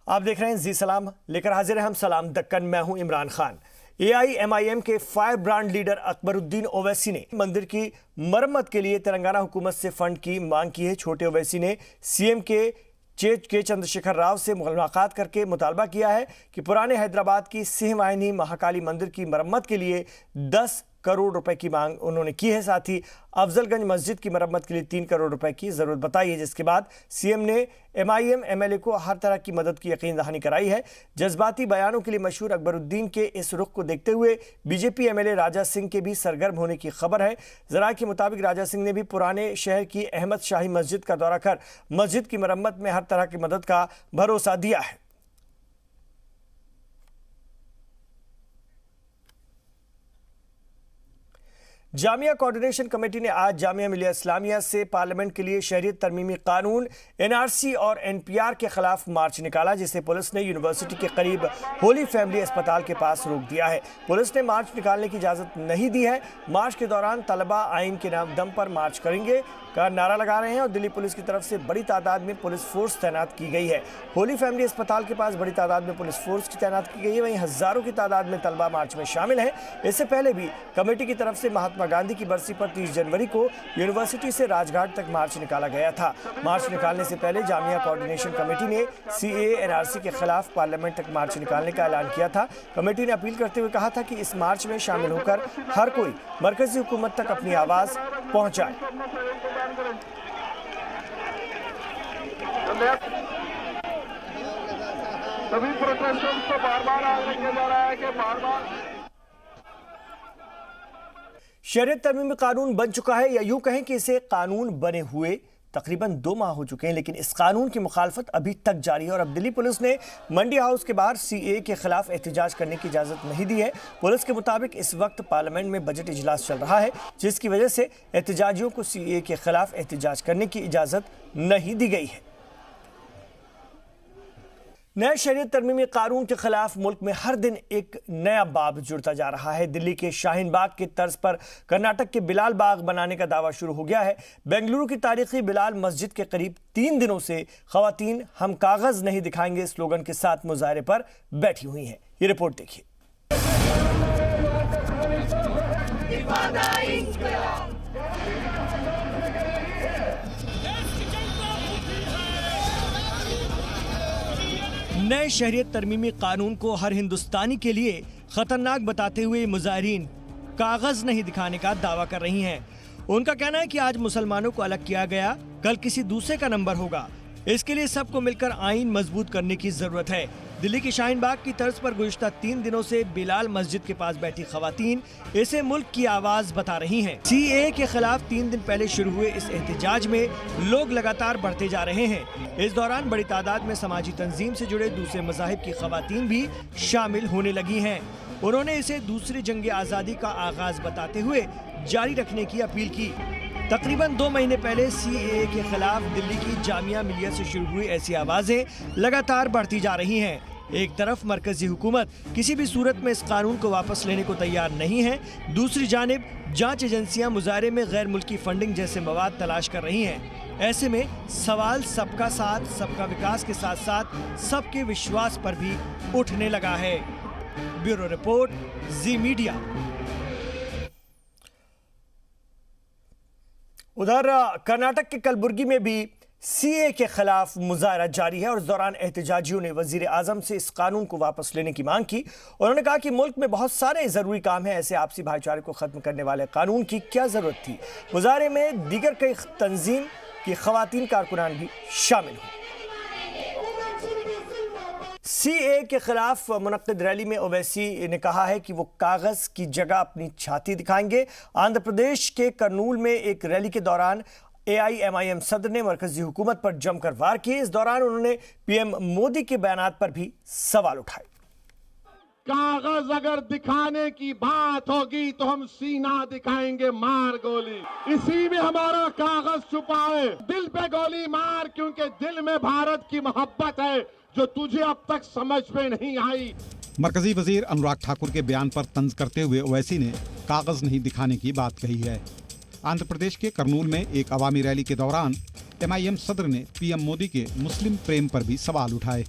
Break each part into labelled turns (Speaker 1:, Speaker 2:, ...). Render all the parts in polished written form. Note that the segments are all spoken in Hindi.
Speaker 1: आप देख रहे हैं जी सलाम, लेकर हाजिर हैं हम सलाम दक्कन। मैं हूं इमरान खान। AIMIM के fire brand leader Akbaruddin Owaisi ने मंदिर की मरम्मत के लिए तेलंगाना हुकूमत से फंड की मांग की है। छोटे ओवैसी ने CM के चंद्रशेखर राव से मुलाकात करके मुतालबा किया है कि पुराने हैदराबाद की सिंह वाहिनी महाकाली मंदिर की मरम्मत के लिए 10 करोड़ रुपए की मांग उन्होंने की है। साथ ही अफजलगंज मस्जिद की मरम्मत के लिए 3 करोड़ रुपए की जरूरत बताई है, जिसके बाद CM ने MIM MLA को हर तरह की मदद की यकीन दहानी कराई है। जज्बाती बयानों के लिए मशहूर अकबरुद्दीन के इस रुख को देखते हुए BJP MLA राजा सिंह के भी सरगर्म होने की खबर है। जराये के मुताबिक राजा सिंह ने भी पुराने शहर की अहमद शाही मस्जिद का दौरा कर मस्जिद की मरम्मत में हर तरह की मदद का भरोसा दिया है। जामिया कोऑर्डिनेशन कमेटी ने आज जामिया मिलिया इस्लामिया से पार्लियामेंट के लिए शहरियत तरमीमी कानून NRC और NPR के खिलाफ मार्च निकाला, जिसे पुलिस ने यूनिवर्सिटी के करीब होली फैमिली अस्पताल के पास रोक दिया है। पुलिस ने मार्च निकालने की इजाजत नहीं दी है। मार्च के दौरान तलबा आइन के नाम दम पर मार्च करेंगे का नारा लगा रहे हैं और दिल्ली पुलिस की तरफ से बड़ी तादाद में पुलिस फोर्स तैनात की गई है। होली फैमिली अस्पताल के पास बड़ी तादाद में पुलिस फोर्स की तैनात की गई है। वहीं हजारों की तादाद में तलबा मार्च में शामिल हैं। इससे पहले भी कमेटी की तरफ से महात्मा गांधी की बरसी पर 30 जनवरी को यूनिवर्सिटी से राजघाट तक मार्च निकाला गया था। मार्च निकालने से पहले जामिया कोऑर्डिनेशन कमेटी ने CAA NRC के खिलाफ पार्लियामेंट तक मार्च निकालने का ऐलान किया था। कमेटी ने अपील करते हुए कहा था कि इस मार्च में शामिल होकर हर कोई मरकजी हुकूमत तक अपनी आवाज पहुंचाए।
Speaker 2: सभी प्रोटेस्टेंट्स को बार-बार आग्रह किया जा रहा है कि बार-बार
Speaker 1: शहरियत तरमीमी कानून बन चुका है, या यूं कहें कि इसे कानून बने हुए तकरीबन 2 माह हो चुके हैं, लेकिन इस कानून की मुखालफत अभी तक जारी है। और अब दिल्ली पुलिस ने मंडी हाउस के बाहर CAA के खिलाफ एहतजाज करने की इजाजत नहीं दी है। पुलिस के मुताबिक इस वक्त पार्लियामेंट में बजट इजलास चल रहा है, जिसकी वजह से एहतजाजियों को CAA के खिलाफ एहतजाज करने की इजाजत नहीं दी गई है। नए शहरियत तरमीमी कानून के खिलाफ मुल्क में हर दिन एक नया बाब जुड़ता जा रहा है। दिल्ली के शाहीन बाग के तर्ज पर कर्नाटक के बिलाल बाग बनाने का दावा शुरू हो गया है। बेंगलुरु की तारीखी बिलाल मस्जिद के करीब 3 दिनों से खवातीन हम कागज नहीं दिखाएंगे स्लोगन के साथ मुजाहरे पर बैठी हुई हैं। ये रिपोर्ट देखिए। नए शहरियत तरमीमी कानून को हर हिंदुस्तानी के लिए खतरनाक बताते हुए मुजाहिरीन कागज नहीं दिखाने का दावा कर रही हैं। उनका कहना है कि आज मुसलमानों को अलग किया गया, कल किसी दूसरे का नंबर होगा। इसके लिए सबको मिलकर आइन मजबूत करने की जरूरत है। दिल्ली की शाहीन बाग की तर्ज पर गुज़िश्ता 3 दिनों से बिलाल मस्जिद के पास बैठी खवातीन इसे मुल्क की आवाज बता रही हैं। CAA के खिलाफ 3 दिन पहले शुरू हुए इस एहतजाज में लोग लगातार बढ़ते जा रहे हैं। इस दौरान बड़ी तादाद में समाजी तंजीम से जुड़े दूसरे मज़ाहिब की खवातीन भी शामिल होने लगी हैं। उन्होंने इसे दूसरी जंग आज़ादी का आगाज बताते हुए जारी रखने की अपील की। तकरीबन 2 महीने पहले CAA के खिलाफ दिल्ली की जामिया मिलिया से शुरू हुई ऐसी आवाजें लगातार बढ़ती जा रही हैं। एक तरफ मरकजी हुकूमत किसी भी सूरत में इस कानून को वापस लेने को तैयार नहीं है, दूसरी जानिब जांच एजेंसियां मुजाहरे में गैर मुल्की फंडिंग जैसे मवाद तलाश कर रही हैं। ऐसे में सवाल सबका साथ सबका विकास के साथ साथ सबके विश्वास पर भी उठने लगा है। ब्यूरो रिपोर्ट, जी मीडिया। उधर कर्नाटक के कलबुर्गी में भी CAA के खिलाफ मुजाहरा जारी है और इस दौरान एहतजाजियों ने वजीर आजम से इस कानून को वापस लेने की मांग की। उन्होंने कहा कि मुल्क में बहुत सारे जरूरी काम हैं, ऐसे आपसी भाईचारे को खत्म करने वाले कानून की क्या जरूरत थी। मुजाहरे में दीगर कई तंजीम की खवातीन कारकुनान भी शामिल हुई। CAA के खिलाफ मुनक्किद रैली में ओवैसी ने कहा है कि वो कागज की जगह अपनी छाती दिखाएंगे। आंध्र प्रदेश के कर्नूल में एक रैली के दौरान AIMIM सदर ने मरकजी हुकूमत पर जमकर वार किए। इस दौरान उन्होंने PM मोदी के बयानात पर भी सवाल उठाए।
Speaker 2: कागज अगर दिखाने की बात होगी तो हम सीना दिखाएंगे मार गोली, इसी में हमारा कागज छुपा है। दिल पे गोली मार, क्योंकि दिल में भारत की मोहब्बत है जो तुझे अब तक समझ में नहीं आई।
Speaker 3: मरकजी वजीर अनुराग ठाकुर के बयान पर तंज करते हुए ओवैसी ने कागज नहीं दिखाने की बात कही है। आंध्र प्रदेश के कर्नूल में एक अवामी रैली के दौरान MIM सदर ने PM मोदी के मुस्लिम प्रेम पर भी सवाल उठाए।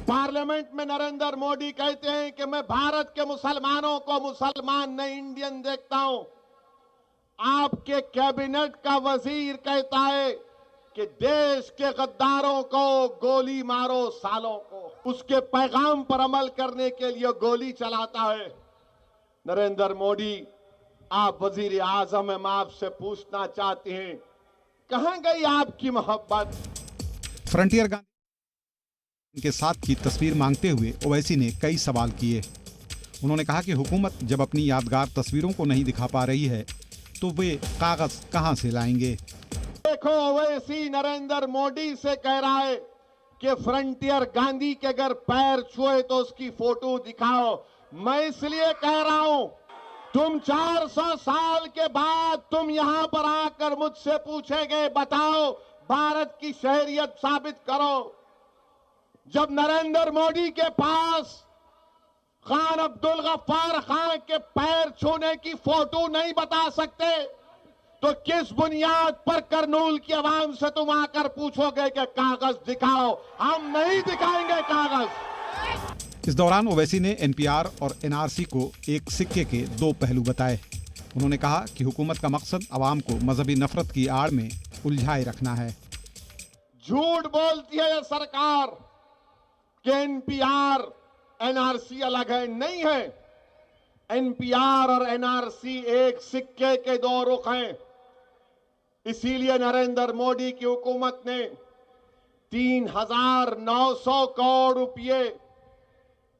Speaker 2: पार्लियामेंट में नरेंद्र मोदी कहते हैं कि मैं भारत के मुसलमानों को मुसलमान नहीं इंडियन देखता हूं। आपके कैबिनेट का वजीर कहता है कि देश के गद्दारों को गोली मारो सालों को, उसके पैगाम पर अमल करने के लिए गोली चलाता है। नरेंद्र मोदी, आप वजीर आजम हैं, मैं आपसे पूछना चाहते हैं, कहां गई आपकी मोहब्बत?
Speaker 3: फ्रंटियर गांधी के साथ की तस्वीर मांगते हुए ओवैसी ने कई सवाल किए। उन्होंने कहा कि हुकूमत जब अपनी यादगार तस्वीरों को नहीं दिखा पा रही है तो वे कागज कहां से लाएंगे?
Speaker 2: देखो, ओवैसी नरेंद्र मोदी से कह रहा है कि फ्रंटियर गांधी के अगर पैर छुए तो उसकी फोटो दिखाओ। मैं इसलिए कह रहा हूं, तुम 400 साल के बाद तुम यहां पर आकर मुझसे पूछेंगे, बताओ भारत की शहरियत साबित करो। जब नरेंद्र मोदी के पास खान अब्दुल गफ्फार खान के पैर छूने की फोटो नहीं बता सकते, तो किस बुनियाद पर कर्नूल की आवाम से तुम आकर पूछोगे कि कागज दिखाओ? हम नहीं दिखाएंगे कागज।
Speaker 3: इस दौरान ओवैसी ने NPR और NRC को एक सिक्के के दो पहलू बताए। उन्होंने कहा कि हुकूमत का मकसद आवाम को मजहबी नफरत की आड़ में उलझाए रखना है।
Speaker 2: झूठ बोलती है यह सरकार कि NPR NRC अलग है। नहीं है। NPR और NRC एक सिक्के के दो रुख हैं। इसीलिए नरेंद्र मोदी की हुकूमत ने 3,900 करोड़ रुपए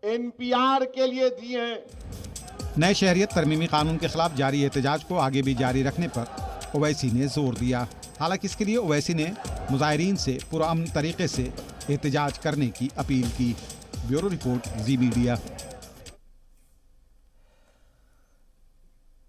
Speaker 2: NPR के लिए दिए हैं।
Speaker 3: नए शहरियत तरमीमी कानून के खिलाफ जारी एहतजाज को आगे भी जारी रखने पर ओवैसी ने जोर दिया। हालांकि इसके लिए ओवैसी ने मुजाहिरीन से पुरअमन तरीके से एहतजाज करने की अपील की। ब्यूरो रिपोर्ट, जी मीडिया।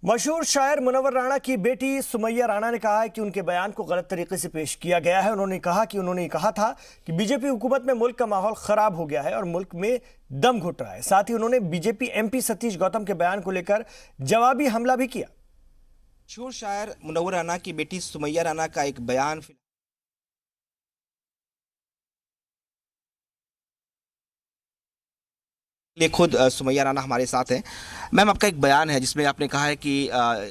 Speaker 1: मशहूर शायर मुनव्वर राणा की बेटी सुमैया राणा ने कहा है कि उनके बयान को गलत तरीके से पेश किया गया है। उन्होंने कहा था कि बीजेपी हुकूमत में मुल्क का माहौल खराब हो गया है और मुल्क में दम घुट रहा है। साथ ही उन्होंने बीजेपी MP सतीश गौतम के बयान को लेकर जवाबी हमला भी किया।
Speaker 4: मशहूर शायर मुनव्वर राणा की बेटी सुमैया राणा का एक बयान लिए खुद सुमैया राणा हमारे साथ हैं। मैम, आपका एक बयान है जिसमें आपने कहा है कि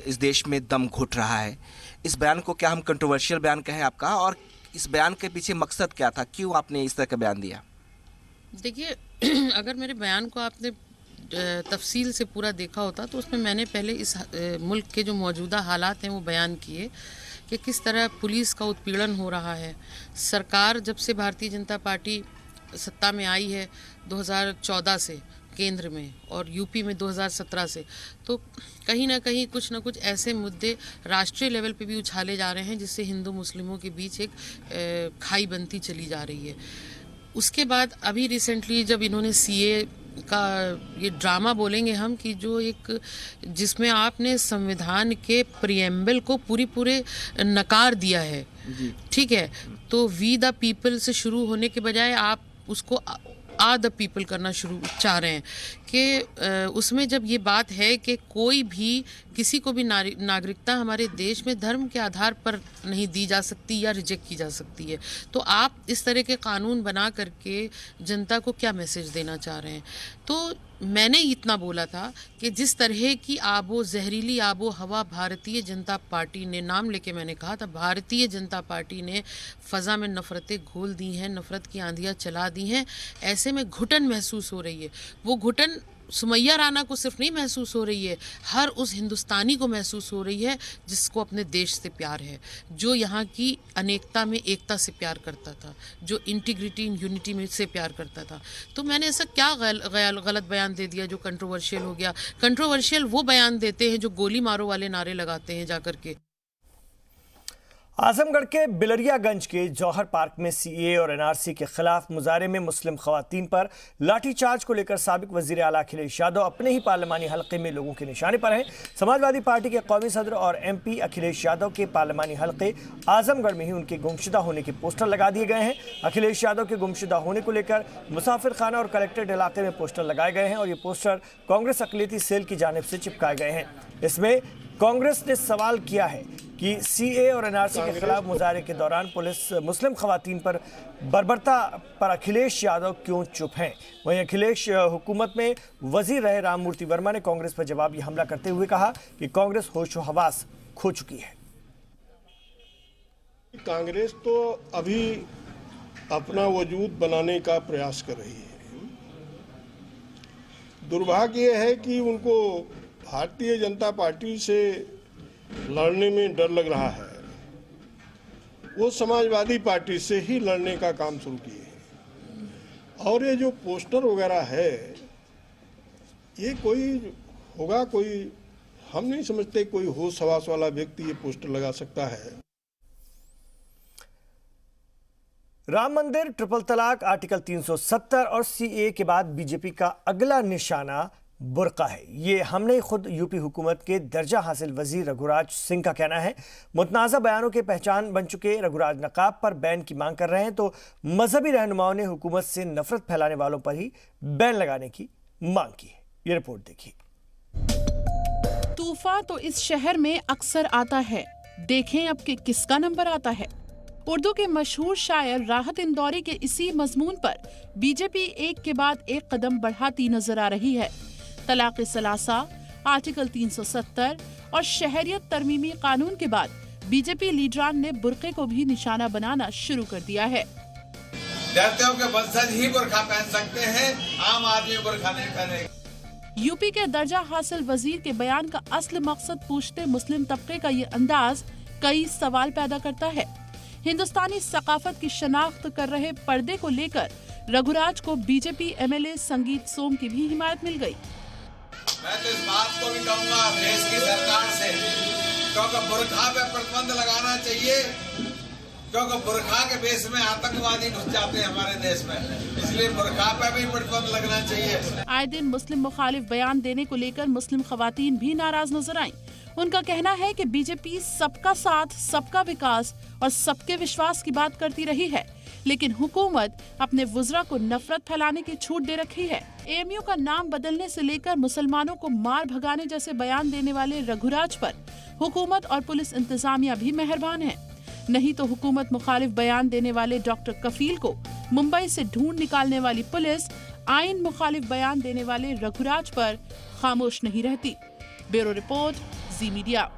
Speaker 4: इस देश में दम घुट रहा है। इस बयान को क्या हम कंट्रोवर्शियल बयान कहें आपका, और इस बयान के पीछे मकसद क्या था, क्यों आपने इस तरह का बयान दिया?
Speaker 5: देखिए, अगर मेरे बयान को आपने तफसील से पूरा देखा होता तो उसमें मैंने पहले इस मुल्क के जो मौजूदा हालात हैं वो बयान किए कि किस तरह पुलिस का उत्पीड़न हो रहा है। सरकार जब से भारतीय जनता पार्टी सत्ता में आई है 2014 से केंद्र में और यूपी में 2017 से, तो कहीं ना कहीं कुछ ना कुछ ऐसे मुद्दे राष्ट्रीय लेवल पे भी उछाले जा रहे हैं जिससे हिंदू मुस्लिमों के बीच एक खाई बनती चली जा रही है। उसके बाद अभी रिसेंटली जब इन्होंने CA का ये ड्रामा बोलेंगे हम कि जो एक जिसमें आपने संविधान के प्रिएम्बल को पूरे नकार दिया है, ठीक है, तो वी द पीपल से शुरू होने के बजाय आप उसको आ द पीपल करना शुरू चाह रहे हैं कि उसमें जब ये बात है कि कोई भी किसी को भी नागरिकता हमारे देश में धर्म के आधार पर नहीं दी जा सकती या रिजेक्ट की जा सकती है, तो आप इस तरह के कानून बना करके जनता को क्या मैसेज देना चाह रहे हैं? तो मैंने इतना बोला था कि जिस तरह की जहरीली आबो हवा भारतीय जनता पार्टी ने, नाम लेके मैंने कहा था, भारतीय जनता पार्टी ने फ़ज़ा में नफ़रतें घोल दी हैं, नफ़रत की आंधियाँ चला दी हैं। ऐसे में घुटन महसूस हो रही है। वो घुटन सुमैया राणा को सिर्फ नहीं महसूस हो रही है, हर उस हिंदुस्तानी को महसूस हो रही है जिसको अपने देश से प्यार है, जो यहाँ की अनेकता में एकता से प्यार करता था, जो इंटीग्रिटी इन यूनिटी में से प्यार करता था। तो मैंने ऐसा क्या गलत बयान दे दिया जो कंट्रोवर्शियल हो गया? कंट्रोवर्शियल वो बयान देते हैं जो गोली मारो वाले नारे लगाते हैं जाकर के।
Speaker 1: आजमगढ़ के बिलरियागंज के जौहर पार्क में CA और NRC के खिलाफ मुजाहरे में मुस्लिम खवातीन पर लाठीचार्ज को लेकर साबिक वजीर आला अखिलेश यादव अपने ही पार्लिमानी हलके में लोगों के निशाने पर हैं। समाजवादी पार्टी के कौमी सदर और MP अखिलेश यादव के पार्लिमानी हलके आजमगढ़ में ही उनके गुमशुदा होने के पोस्टर लगा दिए गए हैं। अखिलेश यादव के गुमशुदा होने को लेकर मुसाफिर खाना और कलेक्ट्रेट इलाके में पोस्टर लगाए गए हैं और ये पोस्टर कांग्रेस अक़लियती सेल की जानिब से चिपकाए गए हैं। इसमें कांग्रेस ने सवाल किया है कि सीए और एनआरसी के खिलाफ मुजाहरे के दौरान पुलिस मुस्लिम खवातीन पर बर्बरता पर अखिलेश यादव क्यों चुप हैं। वहीं अखिलेश हुकूमत में वजीर रहे राममूर्ति वर्मा ने कांग्रेस पर जवाबी हमला करते हुए कहा कि कांग्रेस होशो हवास खो चुकी है।
Speaker 6: कांग्रेस तो अभी अपना वजूद बनाने का प्रयास कर रही है। दुर्भाग्य है कि उनको भारतीय जनता पार्टी से लड़ने में डर लग रहा है। वो समाजवादी पार्टी से ही लड़ने का काम शुरू किए हैं। और ये जो पोस्टर वगैरह है, ये कोई होगा, कोई हम नहीं समझते कोई होश हवास वाला व्यक्ति ये पोस्टर लगा सकता है।
Speaker 1: राम मंदिर, ट्रिपल तलाक, आर्टिकल 370 और सीए के बाद बीजेपी का अगला निशाना बुर्का है। ये हमने खुद यूपी हुकूमत के दर्जा हासिल वजीर रघुराज सिंह का कहना है। मुतनाज़ा बयानों के पहचान बन चुके रघुराज नकाब पर बैन की मांग कर रहे हैं, तो मजहबी रहनुमाओं ने हुकूमत से नफरत फैलाने वालों पर ही बैन लगाने की मांग की है। ये रिपोर्ट देखिए।
Speaker 7: तूफान तो इस शहर में अक्सर आता है, देखें अब कि किसका नंबर आता है। उर्दू के मशहूर शायर राहत इंदौरी के इसी मजमून पर बीजेपी एक के बाद एक कदम बढ़ाती नजर आ रही है। तलाक़ सलासा, आर्टिकल 370 और शहरियत तरमीमी कानून के बाद बीजेपी लीडरान ने बुर्के को भी निशाना बनाना शुरू कर दिया है।
Speaker 8: देवताओं के वंशज ही बुर्का पहन सकते हैं, आम आदमी बुर्का नहीं पहनेगा।
Speaker 7: यूपी के दर्जा हासिल वजीर के बयान का असल मकसद पूछते मुस्लिम तबके का ये अंदाज कई सवाल पैदा करता है। हिंदुस्तानी सकाफत की शनाख्त कर रहे पर्दे को लेकर रघुराज को बीजेपी एमएलए संगीत सोम की भी हिमायत मिल गई।
Speaker 8: मैं तो इस बात को भी कहूँगा देश की सरकार से, क्योंकि बुर्का पे प्रतिबंध लगाना चाहिए, क्योंकि बुर्का के बेस में आतंकवादी घुस जाते हैं हमारे देश में, इसलिए बुर्का पे भी प्रतिबंध लगना चाहिए।
Speaker 7: आए दिन मुस्लिम मुखालिफ बयान देने को लेकर मुस्लिम खवातीन भी नाराज नजर आईं। उनका कहना है कि बीजेपी सबका साथ, सबका विकास और सबके विश्वास की बात करती रही है, लेकिन हुकूमत अपने वुज़रा को नफरत फैलाने की छूट दे रखी है। एएमयू का नाम बदलने से लेकर मुसलमानों को मार भगाने जैसे बयान देने वाले रघुराज पर हुकूमत और पुलिस इंतजामिया भी मेहरबान है। नहीं तो हुकूमत मुखालिफ बयान देने वाले डॉक्टर कफील को मुंबई से ढूंढ निकालने वाली पुलिस आइन मुखालिफ बयान देने वाले रघुराज पर खामोश नहीं रहती। ब्यूरो रिपोर्ट, जी मीडिया।